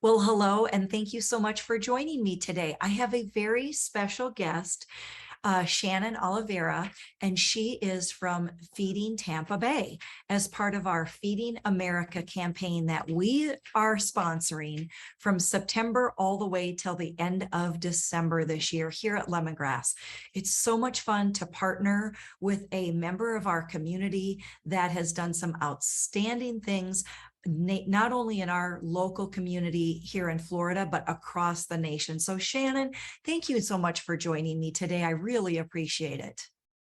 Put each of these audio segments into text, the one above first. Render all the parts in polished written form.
Well, hello, and thank you so much for joining me today. I have a very special guest, Shannon Olivierio, and she is from Feeding Tampa Bay as part of our Feeding America campaign that we are sponsoring from September all the way till the end of December this year here at Lemongrass. It's so much fun to partner with a member of our community that has done some outstanding things not only in our local community here in Florida, but across the nation. So Shannon, thank you so much for joining me today. I really appreciate it.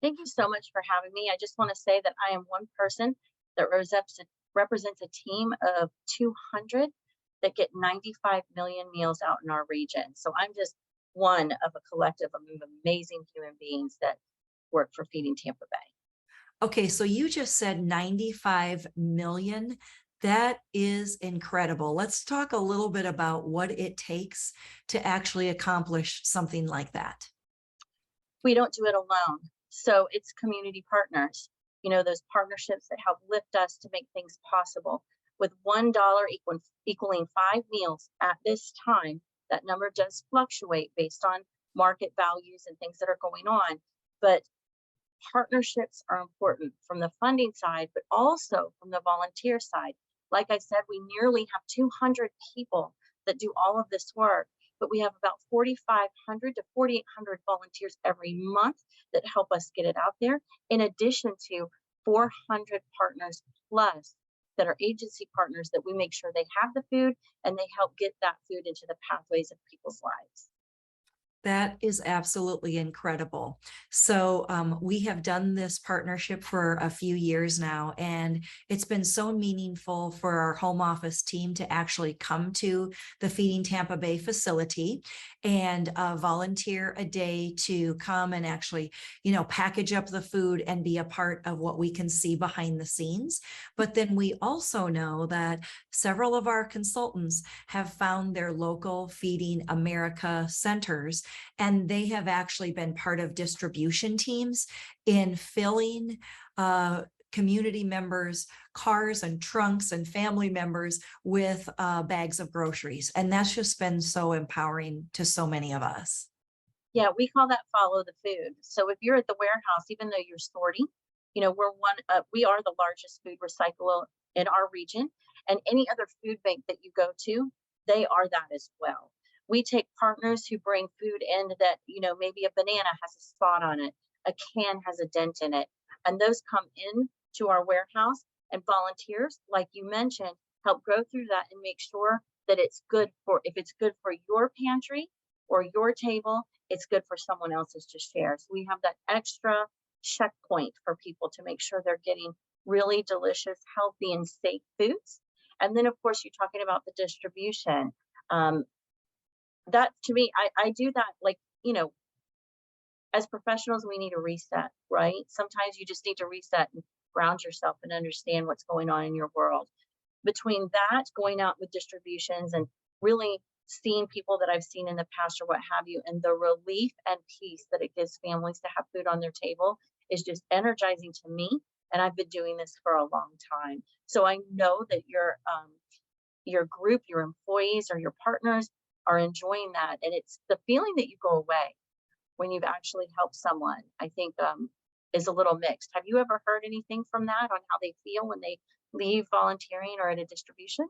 Thank you so much for having me. I just want to say that I am one person that represents a team of 200 that get 95 million meals out in our region. So I'm just one of a collective of amazing human beings that work for Feeding Tampa Bay. Okay, so you just said 95 million. That is incredible. Let's talk a little bit about what it takes to actually accomplish something like that. We don't do it alone. So it's community partners, those partnerships that help lift us to make things possible. With $1 equaling 5 meals at this time, that number does fluctuate based on market values and things that are going on. But partnerships are important from the funding side, but also from the volunteer side. Like I said, we nearly have 200 people that do all of this work, but we have about 4,500 to 4,800 volunteers every month that help us get it out there, in addition to 400 partners plus that are agency partners that we make sure they have the food and they help get that food into the pathways of people's lives. That is absolutely incredible. So we have done this partnership for a few years now, and it's been so meaningful for our home office team to actually come to the Feeding Tampa Bay facility and volunteer a day to come and actually, package up the food and be a part of what we can see behind the scenes. But then we also know that several of our consultants have found their local Feeding America centers, and they have actually been part of distribution teams in filling community members' cars and trunks and family members with bags of groceries. And that's just been so empowering to so many of us. Yeah, we call that follow the food. So if you're at the warehouse, even though you're sorting, we are the largest food recycler in our region, and any other food bank that you go to, they are that as well. We take partners who bring food in that, maybe a banana has a spot on it, a can has a dent in it, and those come in to our warehouse, and volunteers, like you mentioned, help go through that and make sure that if it's good for your pantry or your table, it's good for someone else's to share. So we have that extra checkpoint for people to make sure they're getting really delicious, healthy, and safe foods. And then, of course, you're talking about the distribution. That to me, I do that as professionals, we need a reset, right? Sometimes you just need to reset and ground yourself and understand what's going on in your world. Between that, going out with distributions and really seeing people that I've seen in the past or what have you, and the relief and peace that it gives families to have food on their table is just energizing to me. And I've been doing this for a long time. So I know that your group, your employees, or your partners are enjoying that. And it's the feeling that you go away when you've actually helped someone, I think is a little mixed. Have you ever heard anything from that on how they feel when they leave volunteering or at a distribution?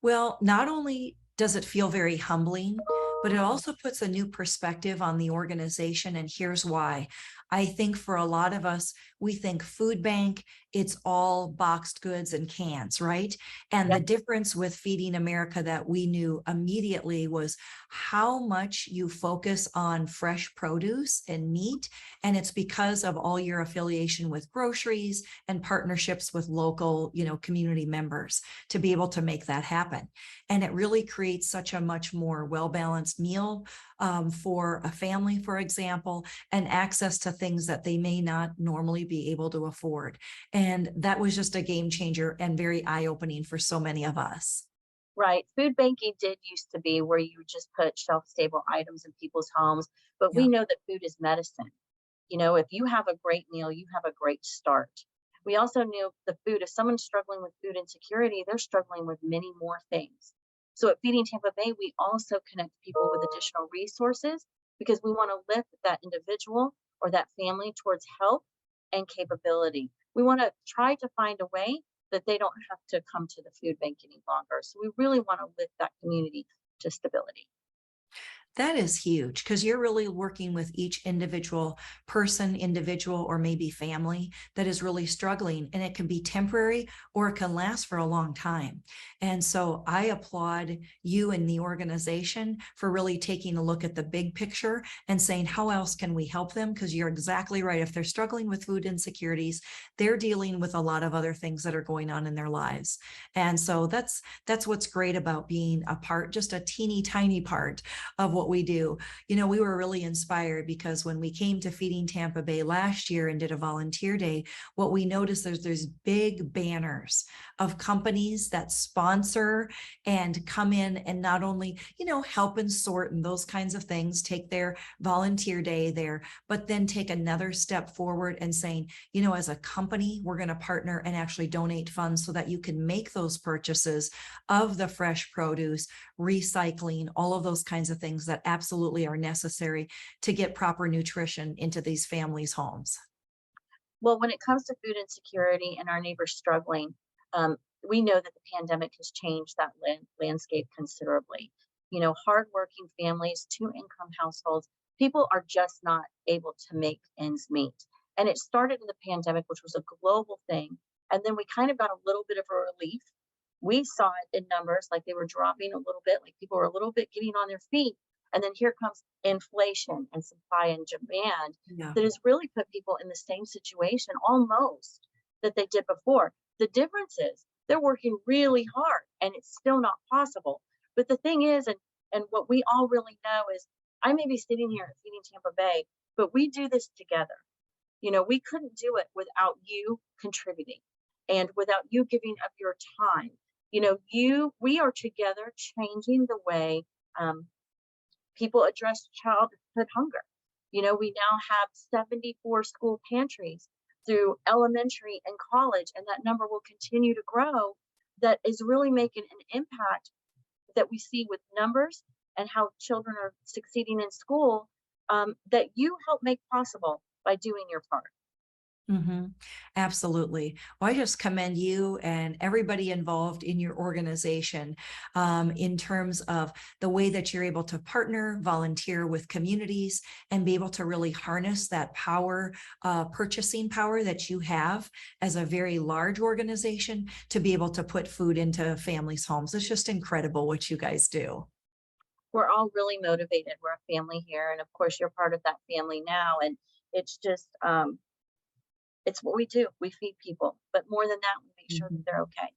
Well, not only does it feel very humbling, but it also puts a new perspective on the organization. And here's why. I think for a lot of us, we think food bank, it's all boxed goods and cans, right? And the Yep. difference with Feeding America that we knew immediately was how much you focus on fresh produce and meat. And it's because of all your affiliation with groceries and partnerships with local, community members to be able to make that happen. And it really creates such a much more well-balanced meal for a family, for example, and access to things that they may not normally be able to afford. And that was just a game changer and very eye-opening for so many of us. Right. Food banking did used to be where you would just put shelf stable items in people's homes, but we Yeah. know that food is medicine. If you have a great meal, you have a great start. We also knew the food, if someone's struggling with food insecurity, they're struggling with many more things. So at Feeding Tampa Bay, we also connect people with additional resources because we want to lift that individual or that family towards help and capability. We want to try to find a way that they don't have to come to the food bank any longer. So we really want to lift that community to stability. That is huge because you're really working with each individual person, individual, or maybe family that is really struggling. And it can be temporary or it can last for a long time. And so I applaud you and the organization for really taking a look at the big picture and saying, how else can we help them? Because you're exactly right. If they're struggling with food insecurities, they're dealing with a lot of other things that are going on in their lives. And so that's what's great about being a part, just a teeny tiny part of what we do. We were really inspired because when we came to Feeding Tampa Bay last year and did a volunteer day, what we noticed is there's big banners of companies that sponsor and come in and not only, help and sort and those kinds of things, take their volunteer day there, but then take another step forward and saying, as a company, we're going to partner and actually donate funds so that you can make those purchases of the fresh produce, recycling, all of those kinds of things that absolutely are necessary to get proper nutrition into these families' homes. Well, when it comes to food insecurity and our neighbors struggling, we know that the pandemic has changed that landscape considerably. Hardworking families, two income households, people are just not able to make ends meet. And it started in the pandemic, which was a global thing. And then we kind of got a little bit of a relief. We saw it in numbers, like they were dropping a little bit, like people were a little bit getting on their feet. And then here comes inflation and supply and demand Yeah. that has really put people in the same situation almost that they did before. The difference is they're working really hard and it's still not possible. But the thing is, and what we all really know is I may be sitting here at Feeding Tampa Bay, but we do this together. We couldn't do it without you contributing and without you giving up your time. We are together changing the way people address childhood hunger. We now have 74 school pantries through elementary and college, and that number will continue to grow. That is really making an impact that we see with numbers and how children are succeeding in school, that you help make possible by doing your part. Mm-hmm. Absolutely. Well, I just commend you and everybody involved in your organization in terms of the way that you're able to partner, volunteer with communities, and be able to really harness that power, purchasing power that you have as a very large organization to be able to put food into families' homes. It's just incredible what you guys do. We're all really motivated. We're a family here, and of course, you're part of that family now. And it's just, it's what we do. We feed people, but more than that, we make sure that Mhm. they're okay.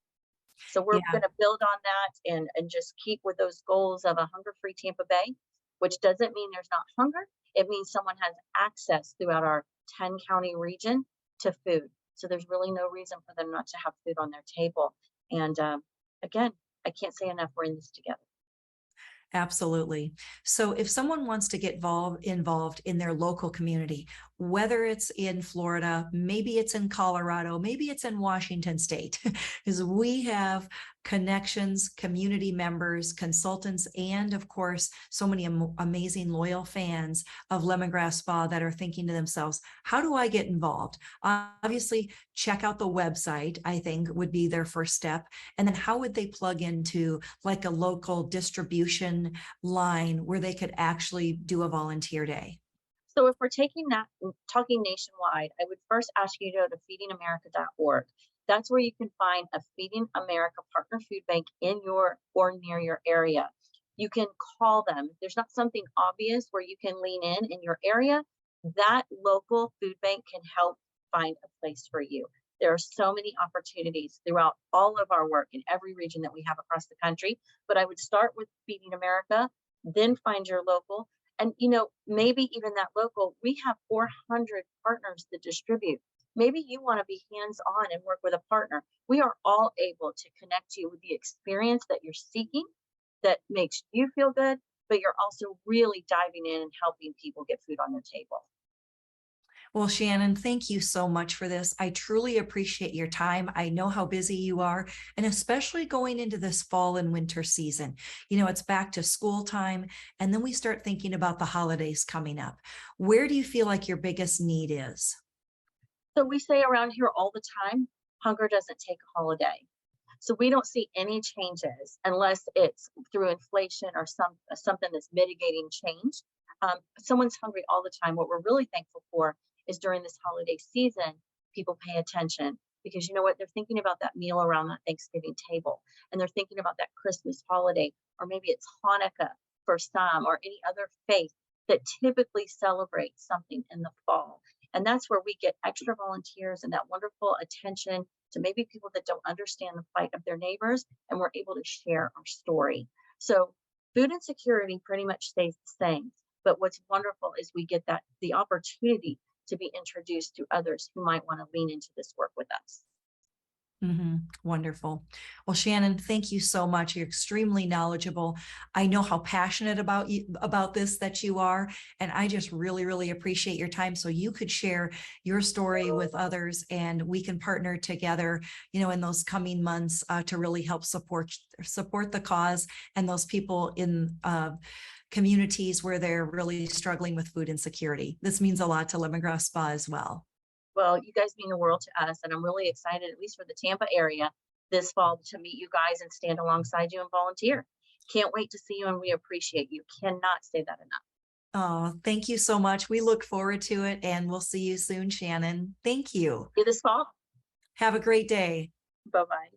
So we're Yeah. going to build on that and just keep with those goals of a hunger-free Tampa Bay, which doesn't mean there's not hunger. It means someone has access throughout our 10 county region to food. So there's really no reason for them not to have food on their table. And again, I can't say enough. We're in this together. Absolutely. So if someone wants to get involved in their local community, whether it's in Florida, maybe it's in Colorado, maybe it's in Washington State, because we have connections, community members, consultants, and of course, so many amazing loyal fans of Lemongrass Spa that are thinking to themselves, how do I get involved? Obviously, check out the website, I think would be their first step. And then how would they plug into like a local distribution line where they could actually do a volunteer day? So if we're taking that talking nationwide, I would first ask you to go to feedingamerica.org. That's where you can find a Feeding America partner food bank in your or near your area. You can call them. If there's not something obvious where you can lean in your area, that local food bank can help find a place for you. There are so many opportunities throughout all of our work in every region that we have across the country. But I would start with Feeding America, then find your local, and maybe even that local, we have 400 partners that distribute. Maybe you want to be hands on and work with a partner. We are all able to connect you with the experience that you're seeking that makes you feel good, but you're also really diving in and helping people get food on their table. Well, Shannon, thank you so much for this. I truly appreciate your time. I know how busy you are, and especially going into this fall and winter season. It's back to school time, and then we start thinking about the holidays coming up. Where do you feel like your biggest need is? So we say around here all the time, hunger doesn't take a holiday. So we don't see any changes unless it's through inflation or something that's mitigating change. Someone's hungry all the time. What we're really thankful for is during this holiday season, people pay attention because you know what? They're thinking about that meal around that Thanksgiving table, and they're thinking about that Christmas holiday, or maybe it's Hanukkah for some, or any other faith that typically celebrates something in the fall. And that's where we get extra volunteers and that wonderful attention to maybe people that don't understand the plight of their neighbors, and we're able to share our story. So food insecurity pretty much stays the same. But what's wonderful is we get that the opportunity to be introduced to others who might want to lean into this work with us. Wonderful. Well, Shannon, thank you so much. You're extremely knowledgeable. I know how passionate about this that you are, and I just really, really appreciate your time. So you could share your story with others, and we can partner together, in those coming months to really help support the cause and those people in communities where they're really struggling with food insecurity. This means a lot to Lemongrass Spa as well. Well, you guys mean the world to us, and I'm really excited, at least for the Tampa area, this fall to meet you guys and stand alongside you and volunteer. Can't wait to see you, and we appreciate you. Cannot say that enough. Oh, thank you so much. We look forward to it, and we'll see you soon, Shannon. Thank you. See you this fall. Have a great day. Bye bye.